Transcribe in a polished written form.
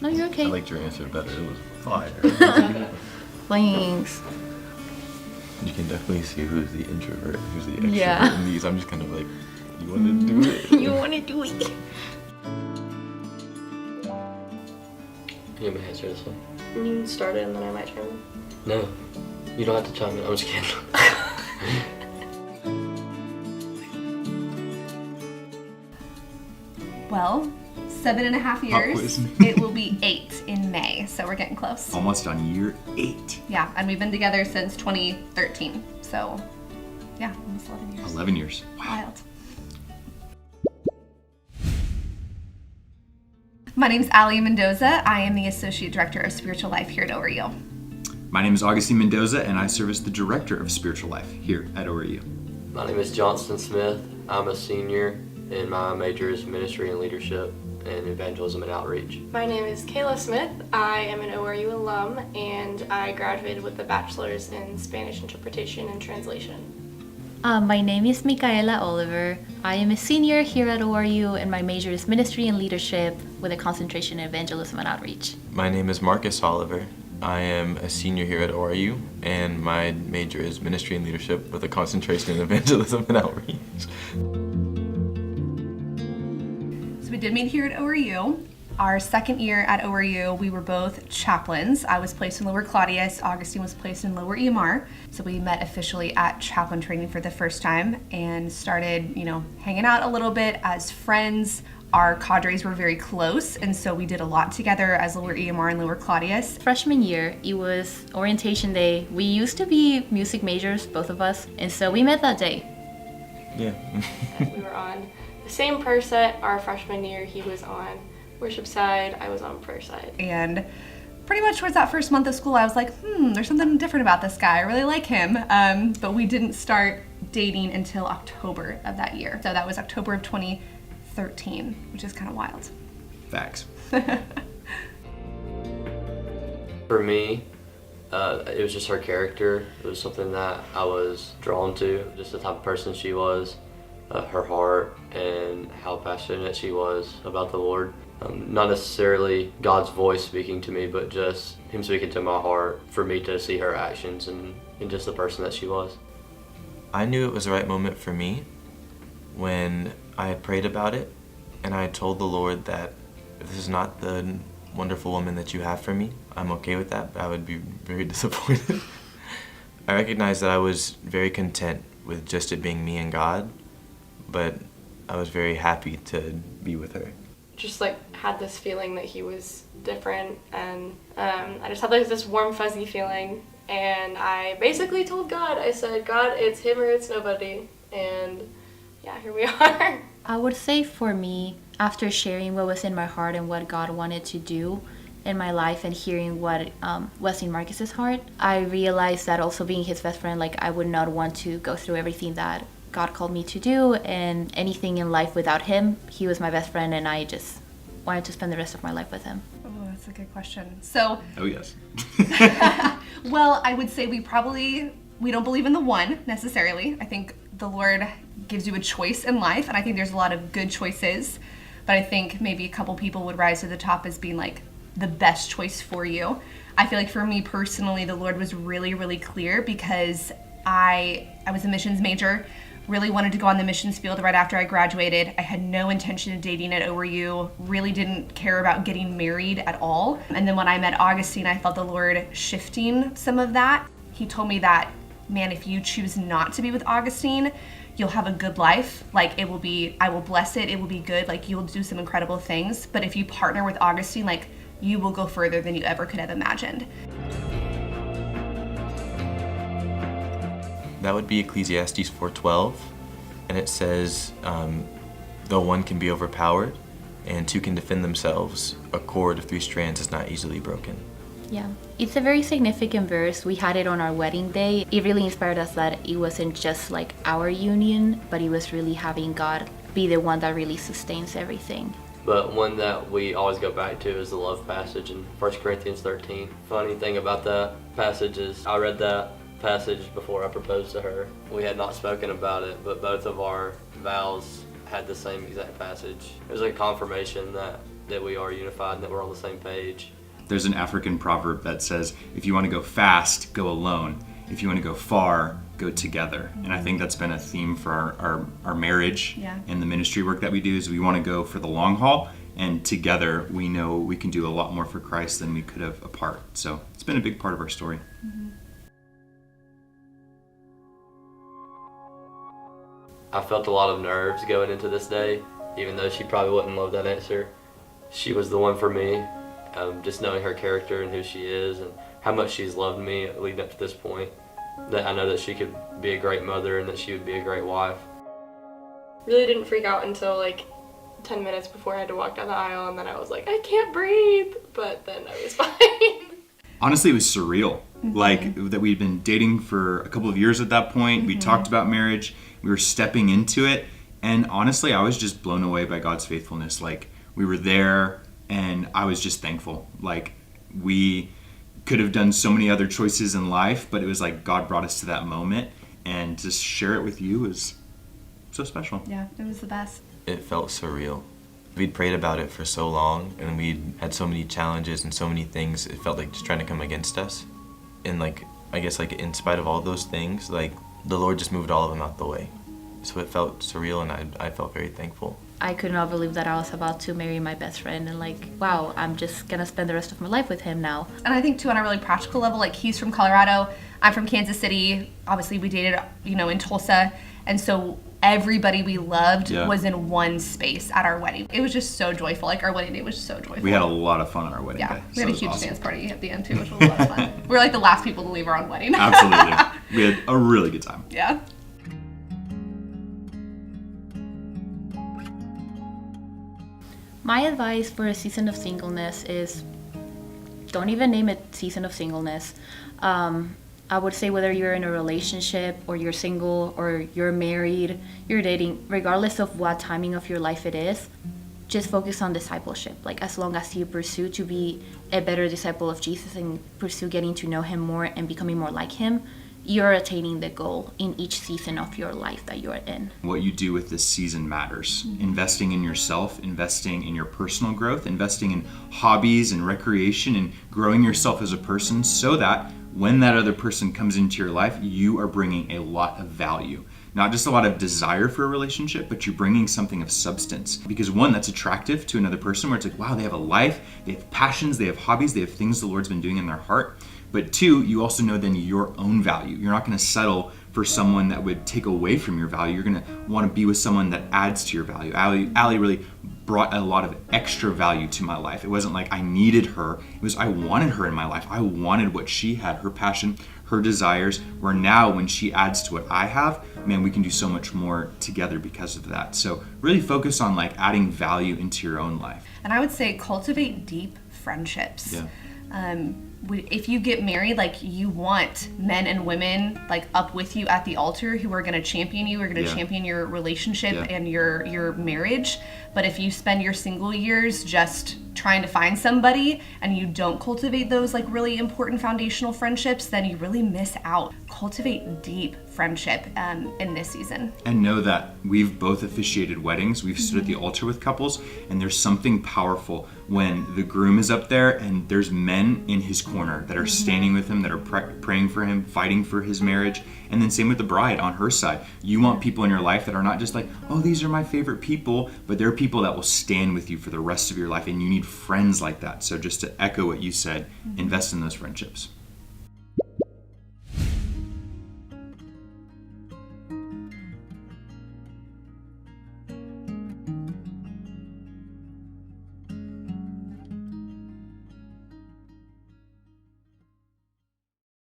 No, you're okay. I liked your answer better. It was fire. Thanks. You can definitely see who's the introvert, who's the extrovert Yeah. in these. I'm just kind of like, you want to do it? You want to do it? You may answer this one. You can start it and then I might chime in. No, you don't have to chime in. I'm just kidding. Well, 7.5 years. quiz. It will be 8 in May, so we're getting close. Almost on year 8. Yeah, and we've been together since 2013. So, yeah, almost 11 years. 11 years. Wild. My name's Ali Mendoza. I am the Associate Director of Spiritual Life here at ORU. My name is Augustine Mendoza, and I serve as the Director of Spiritual Life here at ORU. My name is Johnston Smith. I'm a senior, and my major is Ministry and Leadership and Evangelism and Outreach. My name is Kayla Smith. I am an ORU alum and I graduated with a bachelor's in Spanish interpretation and translation. My name is Micaela Oliver. I am a senior here at ORU, and my major is Ministry and Leadership with a concentration in Evangelism and Outreach. My name is Marcus Oliver. I am a senior here at ORU, and my major is Ministry and Leadership with a concentration in Evangelism and Outreach. So we did meet here at ORU. Our second year at ORU, we were both chaplains. I was placed in Lower Claudius, Augustine was placed in Lower EMR. So we met officially at chaplain training for the first time and started, hanging out a little bit as friends. Our cadres were very close, and so we did a lot together as Lower EMR and Lower Claudius. Freshman year, it was orientation day. We used to be music majors, both of us, and so we met that day. Yeah. We were on the same prayer set our freshman year. He was on worship side, I was on prayer side. And pretty much towards that first month of school, I was like, there's something different about this guy. I really like him. But we didn't start dating until October of that year. So that was October of 2013, which is kind of wild. Facts. For me, it was just her character. It was something that I was drawn to, just the type of person she was, her heart, and how passionate she was about the Lord. Not necessarily God's voice speaking to me, but just Him speaking to my heart for me to see her actions and just the person that she was. I knew it was the right moment for me when I had prayed about it, and I had told the Lord that if this is not the wonderful woman that you have for me, I'm okay with that, but I would be very disappointed. I recognized that I was very content with just it being me and God, but I was very happy to be with her. Just had this feeling that he was different, and I just had this warm fuzzy feeling, and I basically told God, I said, God, it's him or it's nobody, and yeah, here we are. I would say for me, after sharing what was in my heart and what God wanted to do in my life and hearing what was in Marcus's heart, I realized that also being his best friend, I would not want to go through everything that God called me to do and anything in life without him. He was my best friend, and I just wanted to spend the rest of my life with him. Oh, that's a good question. So, Oh, yes. well, I would say we don't believe in the one necessarily. I think the Lord gives you a choice in life, and I think there's a lot of good choices, but I think maybe a couple people would rise to the top as being the best choice for you. I feel like for me personally, the Lord was really, really clear because I was a missions major, really wanted to go on the missions field right after I graduated. I had no intention of dating at ORU, really didn't care about getting married at all. And then when I met Augustine, I felt the Lord shifting some of that. He told me that, man, if you choose not to be with Augustine, you'll have a good life. I will bless it, it will be good, you'll do some incredible things. But if you partner with Augustine, you will go further than you ever could have imagined. That would be Ecclesiastes 4:12, and it says, though one can be overpowered and two can defend themselves, a cord of 3 strands is not easily broken. Yeah, it's a very significant verse. We had it on our wedding day. It really inspired us that it wasn't just our union, but it was really having God be the one that really sustains everything. But one that we always go back to is the love passage in 1 Corinthians 13. Funny thing about that passage is I read that passage before I proposed to her. We had not spoken about it, but both of our vows had the same exact passage. It was a confirmation that that we are unified and that we're on the same page. There's an African proverb that says, if you want to go fast, go alone. If you want to go far, go together. And I think that's been a theme for our marriage and the ministry work that we do, is we want to go for the long haul, and together we know we can do a lot more for Christ than we could have apart. So it's been a big part of our story. I felt a lot of nerves going into this day, even though she probably wouldn't love that answer. She was the one for me. Just knowing her character and who she is and how much she's loved me leading up to this point, that I know that she could be a great mother and that she would be a great wife. Really didn't freak out until like 10 minutes before I had to walk down the aisle, and then I was like, I can't breathe, but then I was fine. Honestly, it was surreal. Like, that we'd been dating for a couple of years at that point. We talked about marriage. We were stepping into it. And honestly, I was just blown away by God's faithfulness. Like, we were there, and I was just thankful. Like, we could have done so many other choices in life, but it was like God brought us to that moment, and to share it with you was so special. Yeah, it was the best. It felt surreal. We'd prayed about it for so long, and we'd had so many challenges and so many things. It felt like just trying to come against us. And like, I guess like in spite of all those things, like the Lord just moved all of them out the way. So it felt surreal, and I felt very thankful. I could not believe that I was about to marry my best friend, and like, wow, I'm just gonna spend the rest of my life with him now. And I think too, on a really practical level, like, he's from Colorado, I'm from Kansas City. Obviously we dated, in Tulsa. And so everybody we loved was in one space at our wedding. It was just so joyful. Like, our wedding day was so joyful. We had a lot of fun on our wedding day. We had a huge dance party at the end too, which was a lot of fun. We were like the last people to leave our own wedding. Absolutely. We had a really good time. Yeah. My advice for a season of singleness is, don't even name it season of singleness. I would say whether you're in a relationship or you're single or you're married, you're dating, regardless of what timing of your life it is, just focus on discipleship. Like, as long as you pursue to be a better disciple of Jesus and pursue getting to know him more and becoming more like him, you're attaining the goal in each season of your life that you're in. What you do with this season matters. Investing in yourself, investing in your personal growth, investing in hobbies and recreation, and growing yourself as a person, so that when that other person comes into your life, you are bringing a lot of value. Not just a lot of desire for a relationship, but you're bringing something of substance. Because one, that's attractive to another person, where it's like, wow, they have a life, they have passions, they have hobbies, they have things the Lord's been doing in their heart. But two, you also know then your own value. You're not going to settle for someone that would take away from your value. You're going to want to be with someone that adds to your value. Allie really brought a lot of extra value to my life. It wasn't like I needed her. It was I wanted her in my life. I wanted what she had, her passion, her desires, where now when she adds to what I have, man, we can do so much more together because of that. So really focus on like adding value into your own life. And I would say cultivate deep friendships. Yeah. If you get married, like, you want men and women like up with you at the altar who are going to champion you, are going to champion your relationship and your marriage. But if you spend your single years just trying to find somebody and you don't cultivate those like really important foundational friendships, then you really miss out. Cultivate deep friendship in this season. And know that we've both officiated weddings. We've stood at the altar with couples, and there's something powerful when the groom is up there and there's men in his corner that are standing with him, that are praying for him, fighting for his marriage. And then same with the bride on her side. You want people in your life that are not just like, oh, these are my favorite people, but they're people that will stand with you for the rest of your life, and you need friends like that. So just to echo what you said, invest in those friendships.